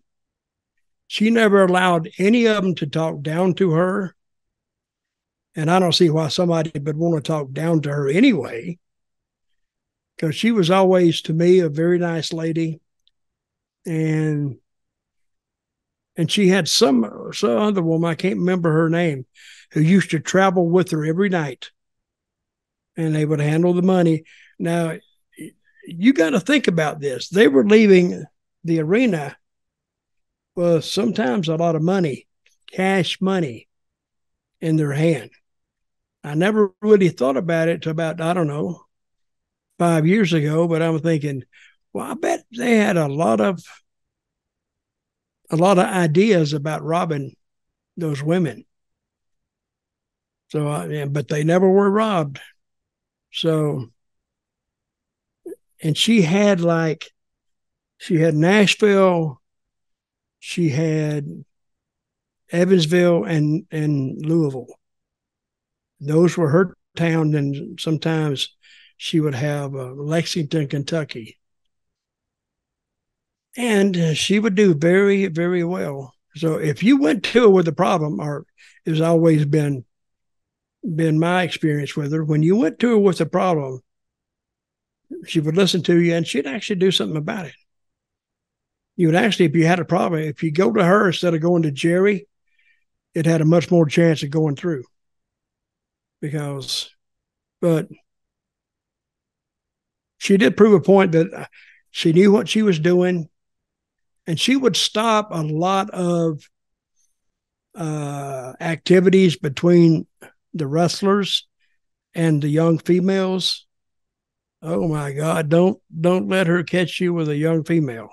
she never allowed any of them to talk down to her. And I don't see why somebody would want to talk down to her anyway, because she was always, to me, a very nice lady. And And she had some other woman, I can't remember her name, who used to travel with her every night. And they would handle the money. Now, you got to think about this. They were leaving the arena with sometimes a lot of money, cash money in their hand. I never really thought about it till about, I don't know, 5 years ago, but I'm thinking, well, I bet they had a lot of ideas about robbing those women. So, but they never were robbed. So, and she had Nashville, she had Evansville and Louisville. Those were her town. And sometimes she would have Lexington, Kentucky. And she would do very, very well. So if you went to her with a problem, or it has always been my experience with her, when you went to her with a problem, she would listen to you and she'd actually do something about it. You would actually, if you had a problem, if you go to her instead of going to Jerry, it had a much more chance of going through. But she did prove a point that she knew what she was doing, and she would stop a lot of activities between the wrestlers and the young females. Oh my God, don't let her catch you with a young female.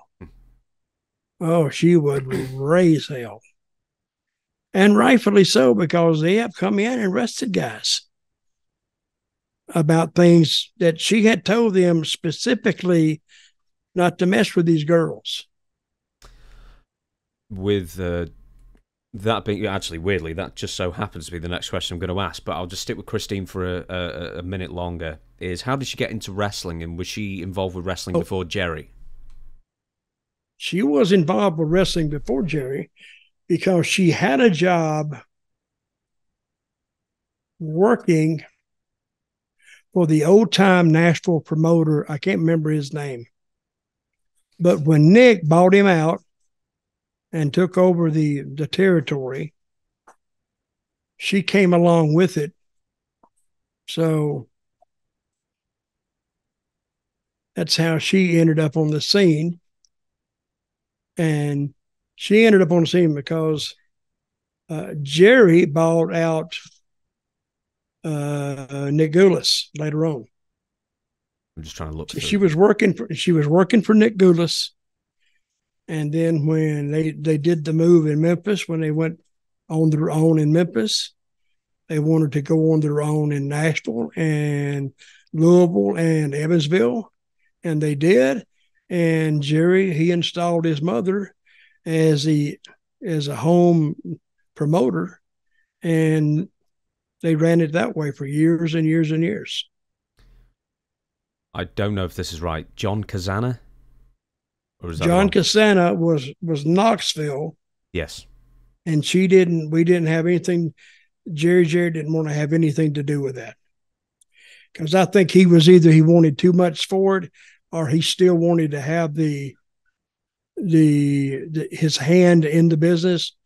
Oh, she would raise hell. And rightfully so, because they have come in and arrested guys about things that she had told them specifically not to mess with these girls.
With that being, actually, weirdly, that just so happens to be the next question I'm going to ask, but I'll just stick with Christine for a minute longer, is how did she get into wrestling, and was she involved with wrestling before Jerry?
She was involved with wrestling before Jerry because she had a job working for the old-time Nashville promoter. I can't remember his name. But when Nick bought him out and took over the territory, she came along with it. So that's how she ended up on the scene. And she ended up on the scene because Jerry bought out Nick Goulas later on.
I'm just trying to look.
So she was working for Nick Goulas, and then when they did the move in Memphis, when they went on their own in Memphis, they wanted to go on their own in Nashville and Louisville and Evansville, and they did. And Jerry, he installed his mother as a home promoter, and they ran it that way for years and years and years.
I don't know if this is right. John Kazana?
Or is that John Kazana was Knoxville.
Yes.
And we didn't have anything. Jerry didn't want to have anything to do with that. Because I think he wanted too much for it, or he still wanted to have his hand in the business.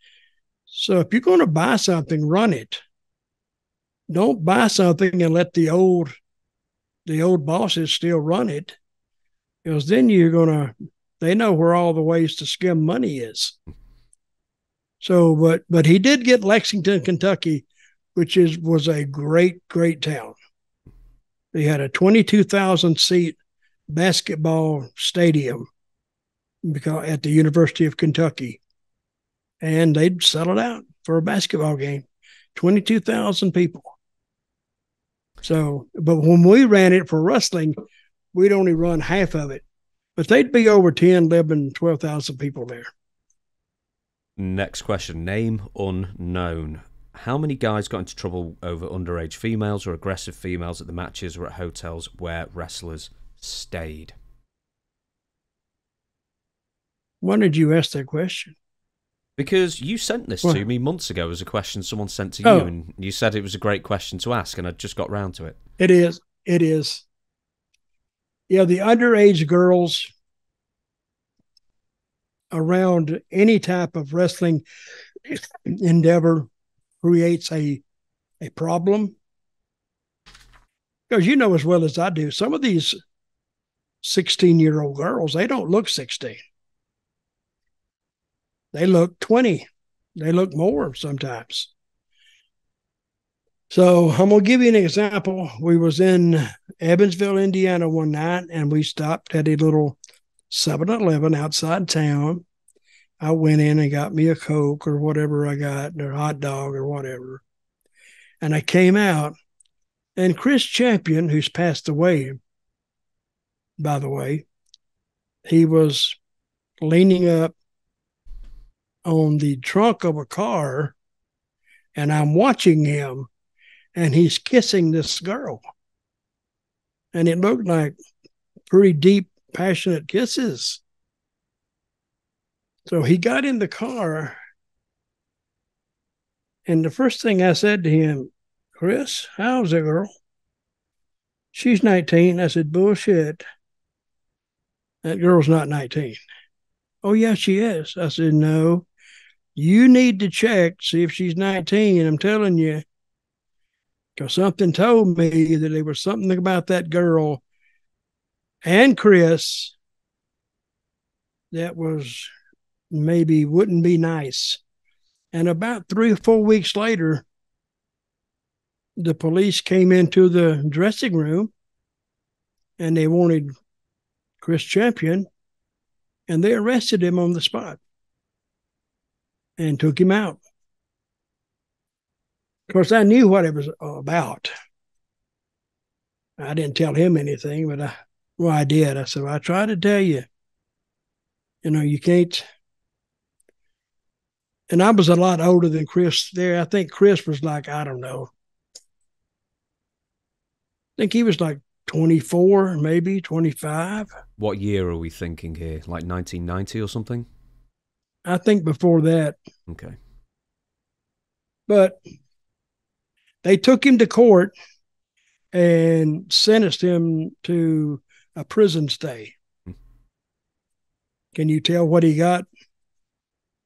So if you're going to buy something, run it. Don't buy something and let the old bosses still run it, because then they know where all the ways to skim money is. So, but he did get Lexington, Kentucky, which was a great, great town. They had a 22,000 seat basketball stadium at the University of Kentucky, and they'd sell it out for a basketball game. 22,000 people. So, but when we ran it for wrestling, we'd only run half of it, but they'd be over 10, 11, 12,000 people there.
Next question, name unknown. How many guys got into trouble over underage females or aggressive females at the matches or at hotels where wrestlers stayed?
Why did you ask that question?
Because you sent this to me months ago as a question someone sent to you, and you said it was a great question to ask, and I just got round to it.
It is. Yeah, the underage girls, around any type of wrestling endeavor creates a problem. Because you know as well as I do, some of these 16-year-old girls, they don't look 16. They look 20. They look more sometimes. So I'm going to give you an example. We was in Evansville, Indiana one night, and we stopped at a little 7-Eleven outside town. I went in and got me a Coke or whatever I got, or a hot dog or whatever. And I came out, and Chris Champion, who's passed away, by the way, he was leaning up on the trunk of a car, and I'm watching him, and he's kissing this girl. And it looked like pretty deep, passionate kisses. So he got in the car, and the first thing I said to him, Chris, how's the girl? She's 19. I said, bullshit. That girl's not 19. Oh, yeah, she is. I said, no, you need to check, see if she's 19. I'm telling you, because something told me that there was something about that girl and Chris that was maybe wouldn't be nice. And about 3 or 4 weeks later, the police came into the dressing room and they wanted Chris Champion, and they arrested him on the spot and took him out. Of course, I knew what it was about. I didn't tell him anything, but I did. I said, well, I tried to tell you, you can't. And I was a lot older than Chris there. I think Chris was like, I don't know. I think he was like 24, maybe 25.
What year are we thinking here? Like 1990 or something?
I think before that.
Okay.
But they took him to court and sentenced him to a prison stay. Can you tell what he got?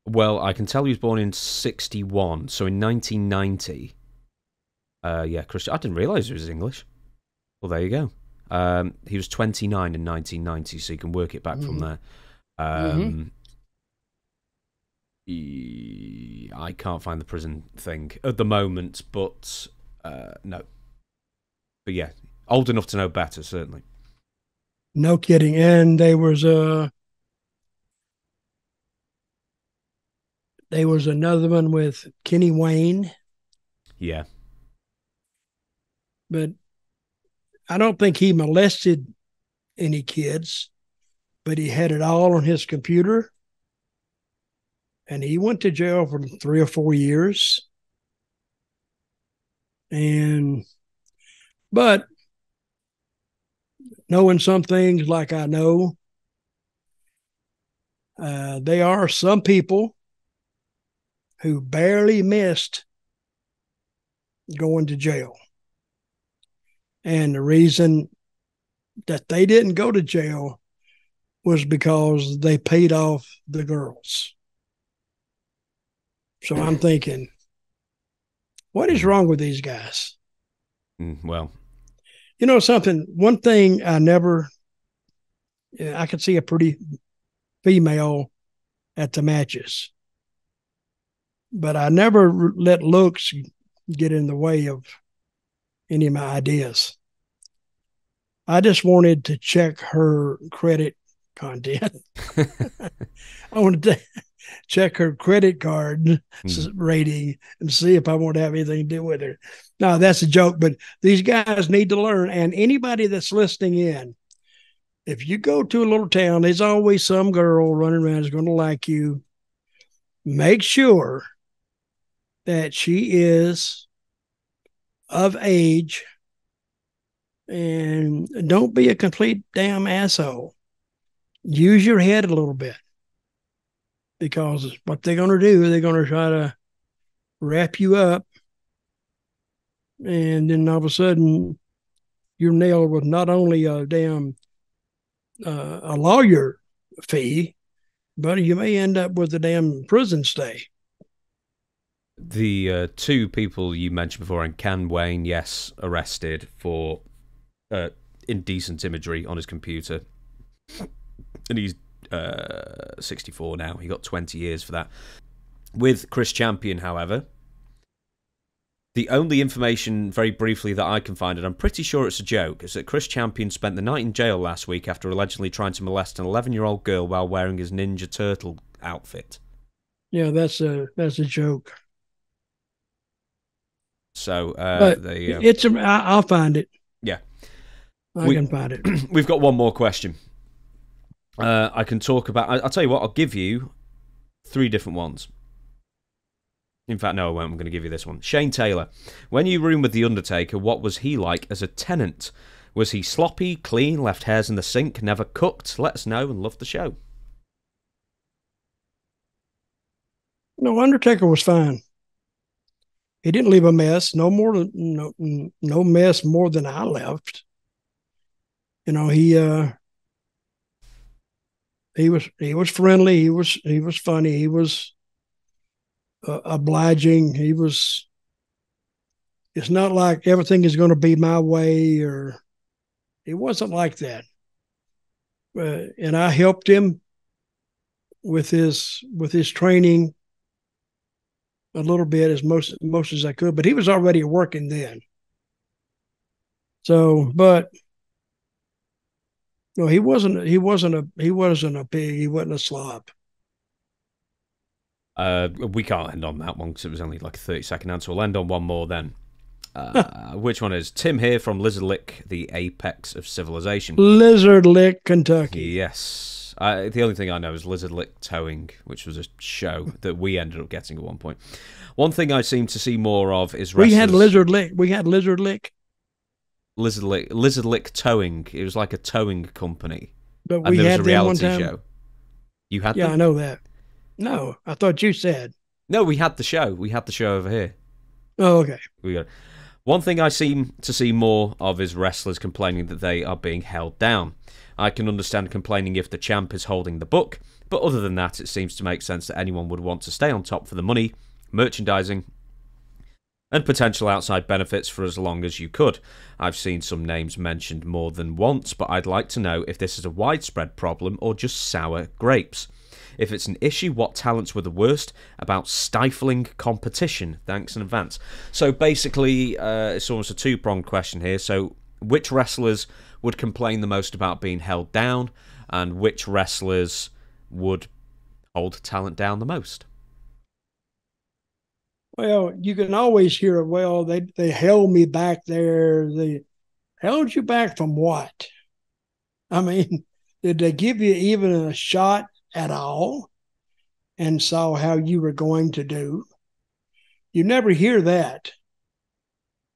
Well, I can tell he was born in 61, so in 1990. Yeah, Chris, I didn't realise he was English. Well, there you go. He was 29 in 1990, so you can work it back from there. I can't find the prison thing at the moment, but no. But yeah, old enough to know better, certainly.
No kidding. And there was another one with Kenny Wayne.
Yeah.
But I don't think he molested any kids, but he had it all on his computer. And he went to jail for 3 or 4 years. But knowing some things like I know, there are some people who barely missed going to jail. And the reason that they didn't go to jail was because they paid off the girls. So I'm thinking, what is wrong with these guys?
Well,
you know something, one thing I could see a pretty female at the matches, but I never let looks get in the way of any of my ideas. I just wanted to check her credit content. I wanted to check her credit card rating and see if I want to have anything to do with her. No, that's a joke, but these guys need to learn. And anybody that's listening in, if you go to a little town, there's always some girl running around who's going to like you. Make sure that she is of age, and don't be a complete damn asshole. Use your head a little bit, because what they're going to do, they're going to try to wrap you up, and then all of a sudden you're nailed with not only a damn a lawyer fee, buddy, you may end up with a damn prison stay.
The two people you mentioned before, and Ken Wayne, yes, arrested for indecent imagery on his computer. And he's 64 now. He got 20 years for that. With Chris Champion, however, the only information, very briefly, that I can find, and I'm pretty sure it's a joke, is that Chris Champion spent the night in jail last week after allegedly trying to molest an 11-year-old girl while wearing his Ninja Turtle outfit.
Yeah, that's a joke.
So
I'll find it.
Yeah,
I can find it.
We've got one more question. I can talk about. I'll tell you what. I'll give you 3 different ones. In fact, no, I won't. I'm going to give you this one. Shane Taylor. When you roomed with The Undertaker, what was he like as a tenant? Was he sloppy, clean, left hairs in the sink, never cooked? Let us know and love the show.
No, Undertaker was fine. He didn't leave a mess. No mess more than I left. You know, he was friendly. He was funny. He was obliging. It's not like everything is going to be my way, or it wasn't like that. And I helped him with his training a little bit, as most as I could, but he was already working then. So, but no, he wasn't a pig. He wasn't a slob.
We can't end on that one because it was only like a 30-second answer. We'll end on one more then. Which one is Tim here from Lizard Lick, the apex of civilization?
Lizard Lick, Kentucky.
Yes. The only thing I know is Lizard Lick Towing, which was a show that we ended up getting at one point. One thing I seem to see more of is wrestlers.
We had Lizard Lick.
Lizard Lick Towing. It was like a towing company.
But we had them one time.
Show. You had
them?
Yeah,
I know that. No, I thought you said.
No, we had the show. We had the show over here.
Oh, okay.
We got it. One thing I seem to see more of is wrestlers complaining that they are being held down. I can understand complaining if the champ is holding the book, but other than that, it seems to make sense that anyone would want to stay on top for the money, merchandising, and potential outside benefits for as long as you could. I've seen some names mentioned more than once, but I'd like to know if this is a widespread problem or just sour grapes. If it's an issue, what talents were the worst about stifling competition? Thanks in advance. So basically, it's almost a two-pronged question here. So which wrestlers would complain the most about being held down, and which wrestlers would hold talent down the most?
Well, you can always hear, well, they held me back there. They held you back from what? I mean, did they give you even a shot at all and saw how you were going to do? You never hear that.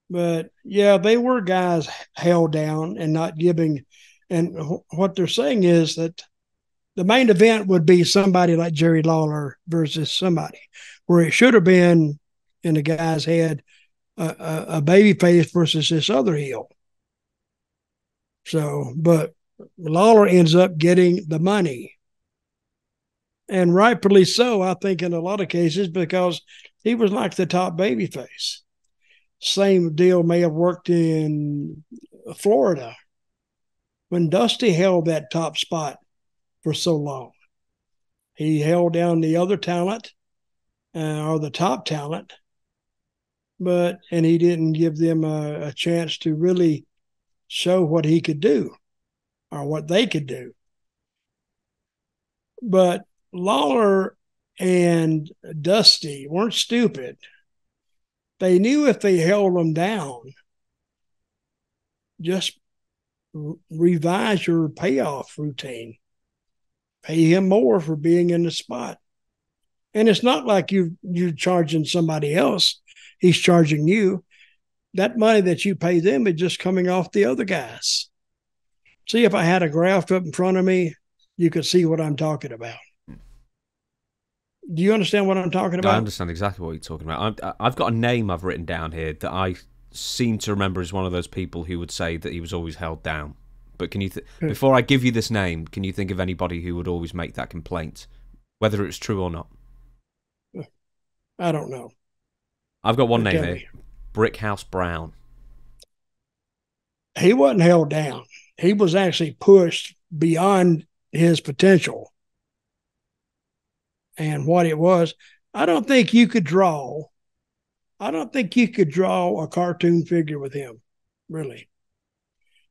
But yeah, they were guys held down and not giving. And what they're saying is that the main event would be somebody like Jerry Lawler versus somebody, where it should have been in the guy's head a babyface versus this other heel. So, but Lawler ends up getting the money. And rightfully so, I think, in a lot of cases, because he was like the top babyface. Same deal may have worked in Florida when Dusty held that top spot for so long. He held down the other talent or the top talent, and he didn't give them a chance to really show what he could do or what they could do. But Lawler and Dusty weren't stupid. They knew if they held them down, just revise your payoff routine. Pay him more for being in the spot. And it's not like you're charging somebody else. He's charging you. That money that you pay them is just coming off the other guys. See, if I had a graph up in front of me, you could see what I'm talking about. Do you understand what I'm talking about?
I understand exactly what you're talking about. I've got a name I've written down here that I seem to remember as one of those people who would say that he was always held down. But can you, before I give you this name, can you think of anybody who would always make that complaint whether it's true or not.
I don't know.
I've got one name here. Brickhouse Brown.
He wasn't held down. He was actually pushed beyond his potential. And what it was, I don't think you could draw a cartoon figure with him, really.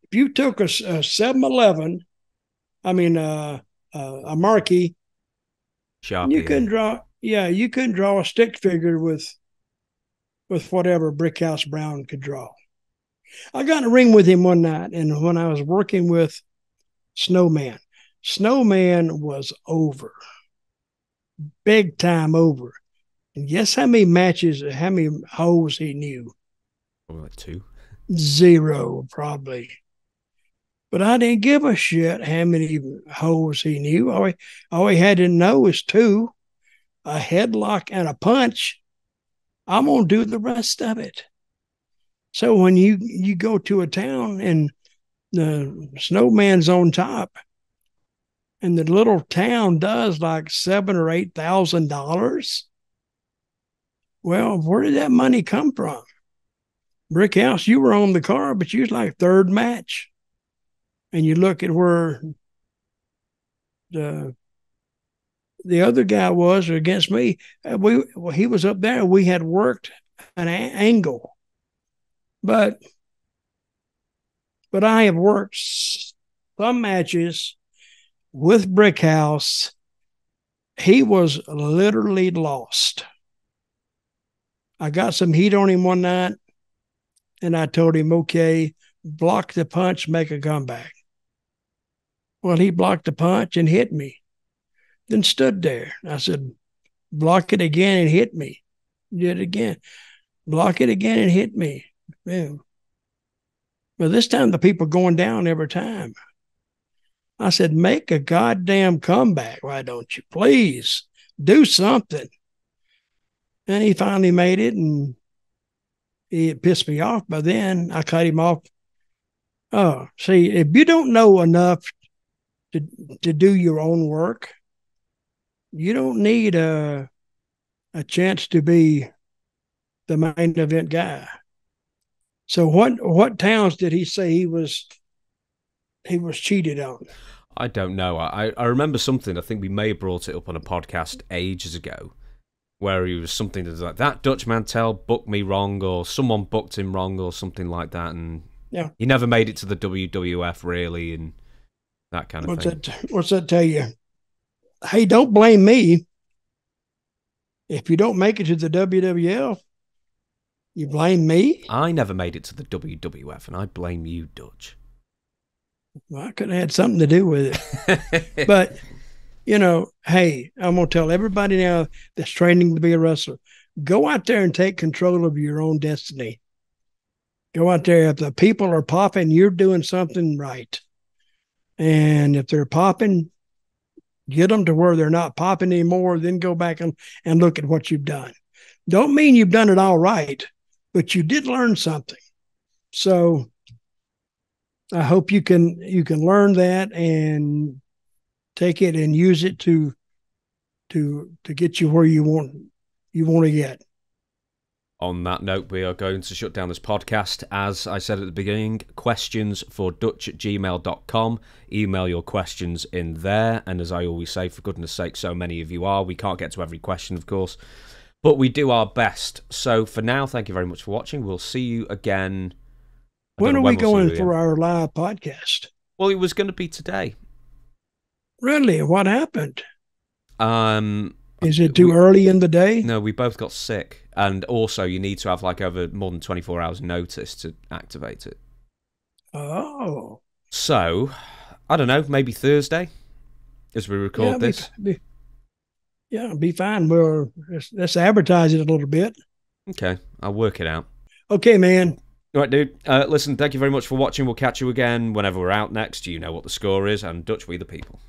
If you took a 7-Eleven, a marquee,
Sharpie,
you couldn't draw. Yeah, you couldn't draw a stick figure with whatever Brickhouse Brown could draw. I got in a ring with him one night, and when I was working with Snowman was over, big time over. And guess how many holes he knew?
Probably like 2.
0, probably. But I didn't give a shit how many holes he knew. All he had to know is 2, a headlock and a punch. I'm going to do the rest of it. So when you go to a town and the Snowman's on top, and the little town does like $7,000 or $8,000, well, where did that money come from? Brickhouse, you were on the card, but you was like 3rd match. And you look at where the other guy was against me. He was up there. We had worked an angle. But I have worked some matches with Brickhouse. He was literally lost. I got some heat on him one night, and I told him, okay, block the punch, make a comeback. Well, he blocked the punch and hit me, then stood there. I said, block it again and hit me. Did it again. Block it again and hit me. Yeah. But this time the people going down every time. I said, make a goddamn comeback. Why don't you? Please do something. And he finally made it, and it pissed me off. But then I cut him off. Oh, see, if you don't know enough to do your own work, you don't need a chance to be the main event guy. So what towns did he say he was cheated on?
I don't know. I remember something. I think we may have brought it up on a podcast ages ago, where he was something like that Dutch Mantell booked me wrong, or someone booked him wrong, or something like that, and
yeah,
he never made it to the WWF really, and that kind of thing.
What's that tell you? Hey, don't blame me if you don't make it to the WWF. You blame me?
I never made it to the WWF, and I blame you, Dutch.
Well, I could have had something to do with it. But, hey, I'm going to tell everybody now that's training to be a wrestler, go out there and take control of your own destiny. Go out there. If the people are popping, you're doing something right. And if they're popping, get them to where they're not popping anymore, then go back and look at what you've done. Don't mean you've done it all right, but you did learn something. So I hope you can learn that and take it and use it to get you where you want to get.
On that note, we are going to shut down this podcast. As I said at the beginning, questionsfordutch@gmail.com. Email your questions in there. And as I always say, for goodness sake, so many of you are. We can't get to every question, of course, but we do our best. So for now, thank you very much for watching. We'll see you again.
When are we going for our live podcast?
Well, it was going to be today.
Really? What happened? Is it too early in the day?
No, we both got sick. And also, you need to have over more than 24 hours notice to activate it.
Oh.
So, I don't know, maybe Thursday as we record this.
Be fine. Let's advertise it a little bit.
Okay, I'll work it out.
Okay, man.
All right, dude. Listen, thank you very much for watching. We'll catch you again whenever we're out next. You know what the score is. And Dutch, we the people.